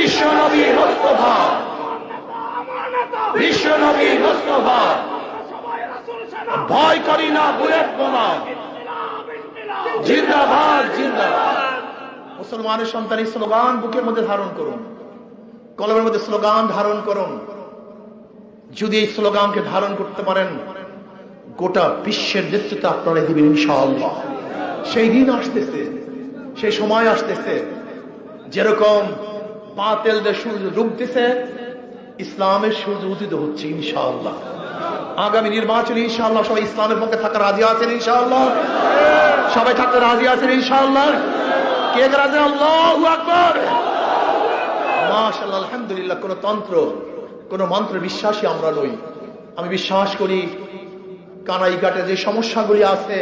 বিশ্বনবী মোস্তফা, বিশ্বনবী মোস্তফা, ভয় করি না বুলেট বোমা, জিন্দাবাদ জিন্দাবাদ। মুসলমানের সন্তান এই স্লোগান বুকের মধ্যে ধারণ করুন, কলমের মধ্যে স্লোগান ধারণ করুন। যদি এই স্লোগানকে ধারণ করতে পারেন, গোটা বিশ্বের নেতৃত্ব আপনারা দিবেন ইনশাআল্লাহ। সেই দিন আসতেছে, সেই সময় আসতেছে, যেরকম বাতিলদের সূর্য ডুবতেছে, ইসলামের সূর্য উদিত হচ্ছে ইনশাআল্লাহ। আগামী নির্বাচনে ইনশাআল্লাহ সবাই ইসলামের পক্ষে থাকা রাজি আছেন ইনশাআল্লাহ? সবাই থাকতে রাজি আছেন ইনশাআল্লাহ? কে রাজি? আল্লাহু আকবার, মাশাআল্লাহ, আলহামদুলিল্লাহ। কোন তন্ত্র, কোন মন্ত্র বিশ্বাসী আমরা নই। আমি বিশ্বাস করি কানাইঘাটে যে সমস্যাগুলি আছে,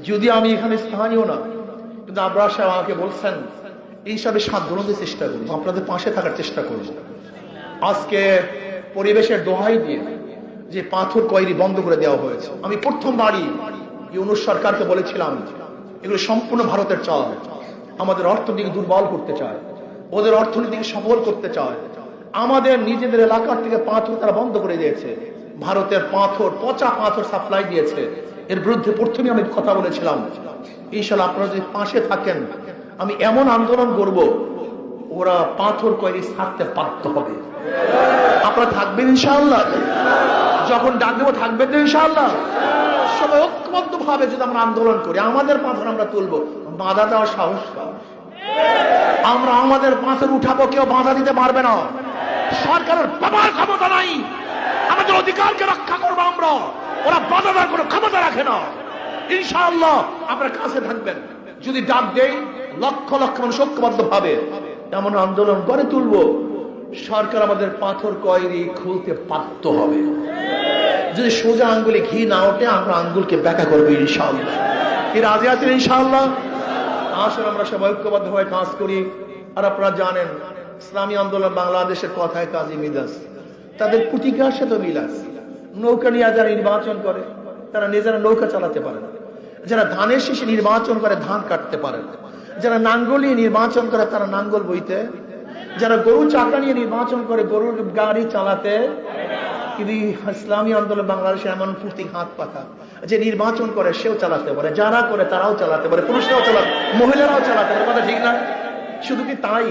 যদি আমি এখানে স্থানীয় না, কিন্তু আবরার সাহেব আমাকে বলছেন এই হিসাবে সাধ্যমতো চেষ্টা করব, আপনাদের পাশে থাকার চেষ্টা করব। আজকে পরিবেশের দোহাই দিয়ে যে পাথর কয়রি বন্ধ করে দেওয়া হয়েছে, আমি প্রথমবারই ইউনূস সরকারকে বলেছিলাম এগুলো সম্পূর্ণ ভারতের চাল, আমাদের অর্থনীতিকে দুর্বল করতে চায়, ওদের অর্থনীতিকে সফল করতে চায়। আমাদের নিজেদের এলাকার থেকে পাথর তারা বন্ধ করে দিয়েছে, ভারতের পাথর, পচা পাথর সাপ্লাই দিয়েছে। এর বিরুদ্ধে প্রথমে আমি কথা বলেছিলাম, ইনশাআল্লাহ আপনারা যদি পাশে থাকেন আমি এমন আন্দোলন করব ওরা পাথর কয়রি ছাড়তে বাধ্য হবে। আপনারা থাকবেন ইনশাআল্লাহ? যখন ডাক দেবো থাকবেন তো ইনশাআল্লাহ? সবাই ঐক্যবদ্ধ ভাবে যদি আমরা আন্দোলন করি, আমাদের পাথর আমরা তুলবো, বাধা দেওয়ার সাহস পাবো। আমরা আমাদের পাথর উঠাবো, কেউ বাধা দিতে পারবে না। সরকারের বাবার ক্ষমতা নাই, আমাদের অধিকারকে রক্ষা করবো আমরা, ওরা বাধা দেওয়ার কোনো ক্ষমতা রাখে না। ইনশাআল্লাহ আপনারা কাছে থাকবেন, যদি ডাক দেই লক্ষ লক্ষ মানুষ ঐক্যবদ্ধ ভাবে এমন আন্দোলন করে তুলবো, সরকার আমাদের পাথর কয়রি খুলতে বাধ্য হবে। যদি সোজা আঙ্গুলে ঘি না ওঠে আমরা আঙ্গুলকে ব্যাখ্যা করবো ইনশাআল্লাহ। কি রাজি আছেন ইনশাআল্লাহ? আসলে আমরা সবাই ঐক্যবদ্ধ হয়ে কাজ করি। আর আপনারা জানেন ইসলামী আন্দোলন বাংলাদেশের কথায় কাজী মিজাজ, তাদের প্রতিকার সাথে মিল আছে। নৌকা নিয়ে যারা নির্বাচন করে তারা নিজেরা নৌকা চালাতে পারে না, যারা ধানের শীষে নির্বাচন করে ধান কাটতে পারে না, যারা নাঙ্গল নিয়ে নির্বাচন করে তারা নাঙ্গল বইতে, যারা গরু চাকা নিয়ে নির্বাচন করে গরুর গাড়ি চালাতে। কিন্তু ইসলামী আন্দোলন বাংলাদেশে এমন ফুর্তি হাত পাখা যে নির্বাচন করে সেও চালাতে পারে, যারা করে তারাও চালাতে পারে, পুরুষরাও চালাতে, মহিলারাও চালাতে পারে। কথা ঠিক না? শুধু কি তাই,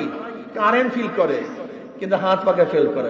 কারেন্ট ফিল করে কিন্তু হাত পাখা ফেল করে।